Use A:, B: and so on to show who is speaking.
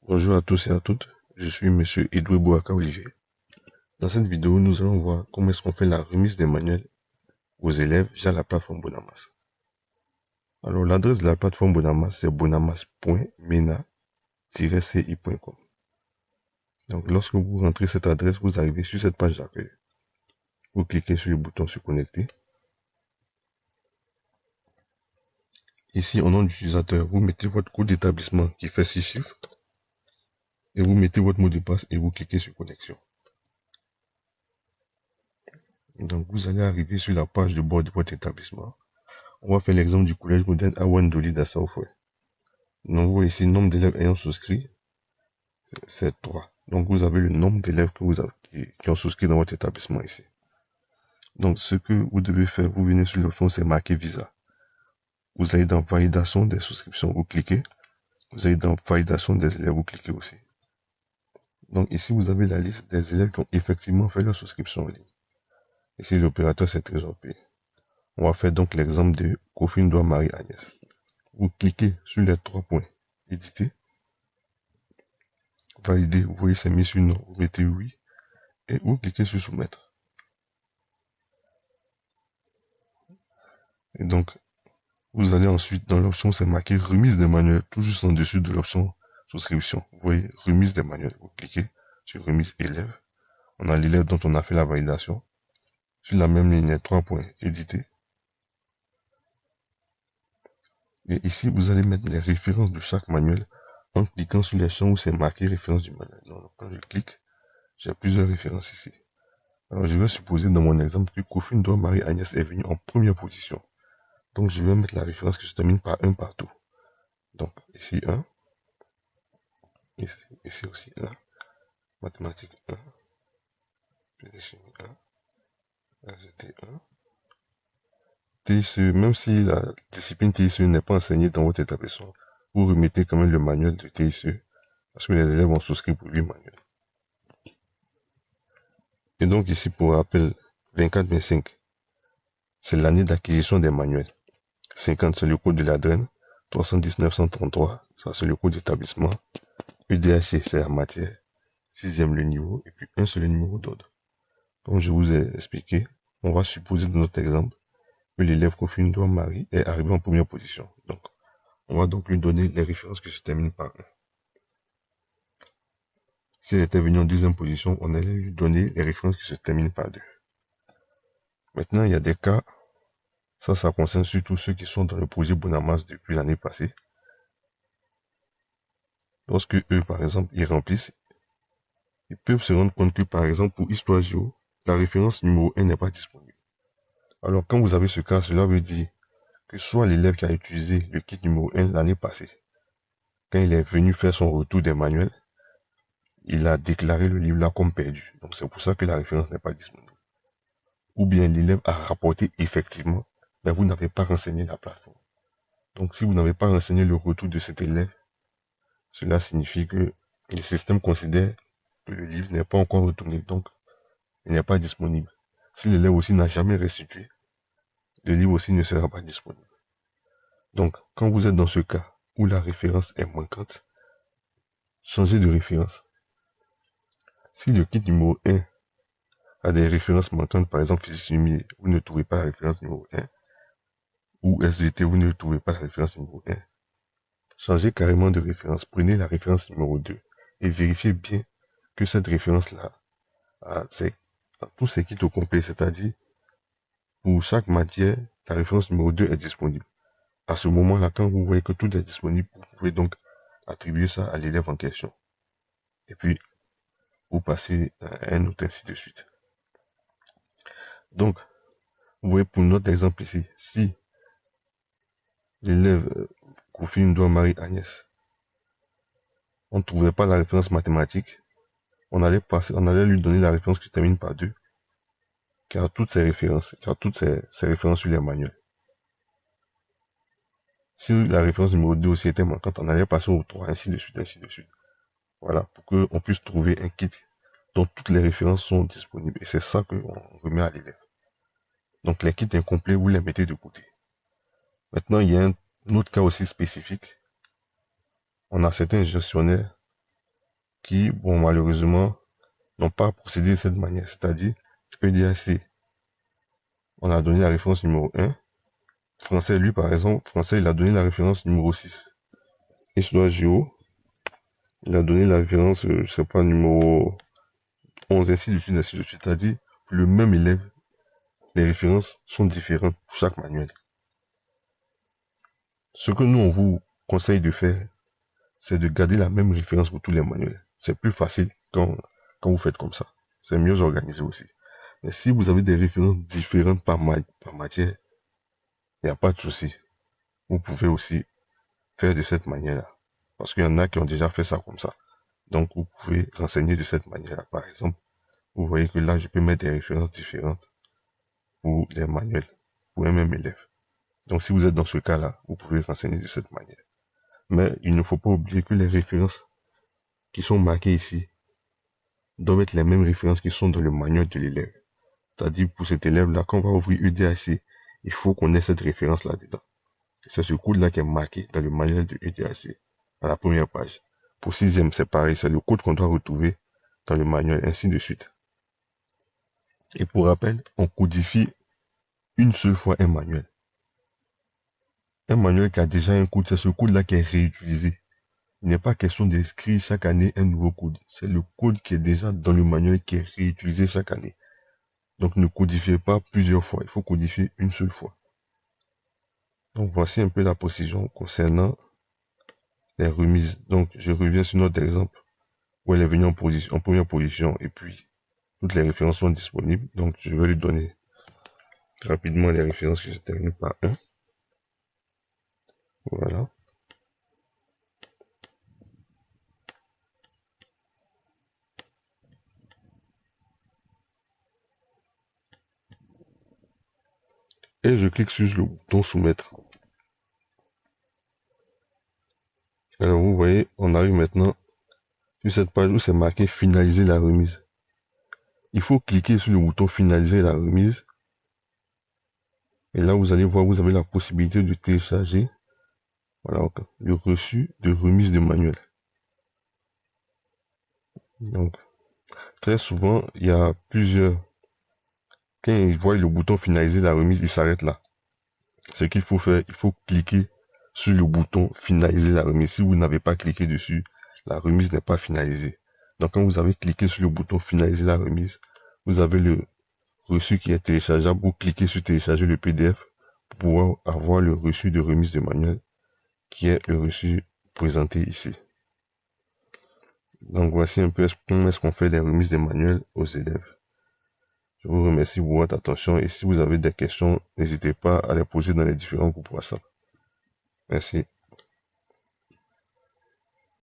A: Bonjour à tous et à toutes, je suis Monsieur Edouard Bouaka Olivier. Dans cette vidéo, nous allons voir comment est-ce qu'on fait la remise des manuels aux élèves via la plateforme Bonamas. Alors l'adresse de la plateforme Bonamas, c'est bonamas.mena-ci.com. Donc lorsque vous rentrez cette adresse, vous arrivez sur cette page d'accueil. Vous cliquez sur le bouton se connecter. Ici, au nom d'utilisateur, vous mettez votre code d'établissement qui fait 6 chiffres. Et vous mettez votre mot de passe et vous cliquez sur connexion. Donc vous allez arriver sur la page de bord de votre établissement. On va faire l'exemple du collège moderne à Wandoli d'Assaoufoué. Donc vous voyez ici, le nombre d'élèves ayant souscrit, c'est 3. Donc vous avez le nombre d'élèves qui ont souscrit dans votre établissement ici. Donc ce que vous devez faire, vous venez sur l'option, c'est marqué visa. Vous allez dans validation des souscriptions, vous cliquez. Vous allez dans validation des élèves, vous cliquez aussi. Donc ici, vous avez la liste des élèves qui ont effectivement fait leur souscription en ligne. Ici, l'opérateur, c'est Trésor P. On va faire donc l'exemple de Kofindoua Marie-Agnès. Vous cliquez sur les 3 points. Éditer. Valider. Vous voyez, c'est mis sur non. Vous mettez oui. Et vous cliquez sur soumettre. Et donc, vous allez ensuite dans l'option, c'est marqué remise des manuels, tout juste en dessus de l'option souscription. Vous voyez, remise des manuels. Vous cliquez sur remise élève. On a l'élève dont on a fait la validation. Sur la même ligne, il y a 3 points. Éditer. Et ici, vous allez mettre les références de chaque manuel en cliquant sur les champs où c'est marqué référence du manuel. Donc, quand je clique, j'ai plusieurs références ici. Alors, je vais supposer dans mon exemple que Kofindoua Marie-Agnès est venue en première position. Donc, je vais mettre la référence qui se termine par 1 partout. Donc, ici 1. Ici aussi 1. Mathématiques 1. Physique 1. AGT 1. TICE, même si la discipline TICE n'est pas enseignée dans votre établissement, vous remettez quand même le manuel de TICE parce que les élèves ont souscrit pour 8 manuels. Et donc ici, pour rappel, 24-25, c'est l'année d'acquisition des manuels. 50, c'est le code de l'ADREN. 319-133, ça c'est le code d'établissement. EDHC, c'est la matière. 6e le niveau, et puis 1 c'est le numéro d'ordre. Comme je vous ai expliqué, on va supposer dans notre exemple que l'élève Kofindoua Marie est arrivé en première position. Donc, on va donc lui donner les références qui se terminent par 1. Si elle était venue en deuxième position, on allait lui donner les références qui se terminent par 2. Maintenant, il y a des cas, ça concerne surtout ceux qui sont dans le projet Bonamas depuis l'année passée. Lorsque eux, par exemple, ils remplissent, ils peuvent se rendre compte que, par exemple, pour Histoire Géo, la référence numéro 1 n'est pas disponible. Alors, quand vous avez ce cas, cela veut dire que soit l'élève qui a utilisé le kit numéro 1 l'année passée, quand il est venu faire son retour des manuels, il a déclaré le livre là comme perdu. Donc, c'est pour ça que la référence n'est pas disponible. Ou bien l'élève a rapporté effectivement, mais vous n'avez pas renseigné la plateforme. Donc, si vous n'avez pas renseigné le retour de cet élève, cela signifie que le système considère que le livre n'est pas encore retourné, donc il n'est pas disponible. Si l'élève aussi n'a jamais restitué, le livre aussi ne sera pas disponible. Donc, quand vous êtes dans ce cas où la référence est manquante, changez de référence. Si le kit numéro 1 a des références manquantes, par exemple physique chimie, vous ne trouvez pas la référence numéro 1, ou SVT, vous ne trouvez pas la référence numéro 1, changez carrément de référence, prenez la référence numéro 2 et vérifiez bien que cette référence-là, c'est tous ces kits au complet, c'est-à-dire pour chaque matière, la référence numéro 2 est disponible. À ce moment-là, quand vous voyez que tout est disponible, vous pouvez donc attribuer ça à l'élève en question. Et puis, vous passez à un autre, ainsi de suite. Donc, vous voyez pour notre exemple ici, si l'élève Kofindoua Marie-Agnès, on ne trouvait pas la référence mathématique, on allait lui donner la référence qui se termine par 2, qui a toutes ces références, ces références sur les manuels. Si la référence numéro 2 aussi était manquante, on allait passer au 3, ainsi de suite, ainsi de suite. Voilà, pour qu'on puisse trouver un kit dont toutes les références sont disponibles. Et c'est ça qu'on remet à l'élève. Donc les kits incomplets, vous les mettez de côté. Maintenant, il y a un autre cas aussi spécifique. On a certains gestionnaires qui, bon, malheureusement, n'ont pas procédé de cette manière. C'est-à-dire, EDAC, on a donné la référence numéro 1. Français, lui, par exemple, Français, il a donné la référence numéro 6. Histoire géo, il a donné la référence, je sais pas, numéro 11, ainsi de suite, ainsi de suite. C'est-à-dire, pour le même élève, les références sont différentes pour chaque manuel. Ce que nous, on vous conseille de faire, c'est de garder la même référence pour tous les manuels. C'est plus facile quand vous faites comme ça. C'est mieux organisé aussi. Mais si vous avez des références différentes par matière, il n'y a pas de souci. Vous pouvez aussi faire de cette manière-là. Parce qu'il y en a qui ont déjà fait ça comme ça. Donc, vous pouvez renseigner de cette manière-là. Par exemple, vous voyez que là, je peux mettre des références différentes pour les manuels, pour un même élève. Donc, si vous êtes dans ce cas-là, vous pouvez renseigner de cette manière. Mais il ne faut pas oublier que les références qui sont marquées ici doivent être les mêmes références qui sont dans le manuel de l'élève. C'est-à-dire, pour cet élève-là, quand on va ouvrir EDAC, il faut qu'on ait cette référence-là dedans. C'est ce code-là qui est marqué dans le manuel de EDAC, à la première page. Pour 6e, c'est pareil, c'est le code qu'on doit retrouver dans le manuel, ainsi de suite. Et pour rappel, on codifie une seule fois un manuel. Un manuel qui a déjà un code, c'est ce code-là qui est réutilisé. Il n'est pas question d'inscrire chaque année un nouveau code. C'est le code qui est déjà dans le manuel qui est réutilisé chaque année. Donc ne codifiez pas plusieurs fois, il faut codifier une seule fois. Donc voici un peu la précision concernant les remises. Donc je reviens sur notre exemple où elle est venue en première position et puis toutes les références sont disponibles. Donc je vais lui donner rapidement les références que j'ai terminées par 1. Voilà. Et je clique sur le bouton soumettre. Alors vous voyez, on arrive maintenant sur cette page où c'est marqué finaliser la remise. Il faut cliquer sur le bouton finaliser la remise. Et là, vous allez voir, vous avez la possibilité de télécharger voilà, le reçu de remise de manuel. Donc, très souvent, il y a plusieurs. Quand ils voient le bouton finaliser la remise, ils s'arrêtent là. Ce qu'il faut faire, il faut cliquer sur le bouton finaliser la remise. Si vous n'avez pas cliqué dessus, la remise n'est pas finalisée. Donc, quand vous avez cliqué sur le bouton finaliser la remise, vous avez le reçu qui est téléchargeable. Vous cliquez sur télécharger le PDF pour pouvoir avoir le reçu de remise de manuel qui est le reçu présenté ici. Donc voici un peu comment est-ce qu'on fait les remises des manuels aux élèves. Je vous remercie pour votre attention et si vous avez des questions, n'hésitez pas à les poser dans les différents groupes WhatsApp. Merci.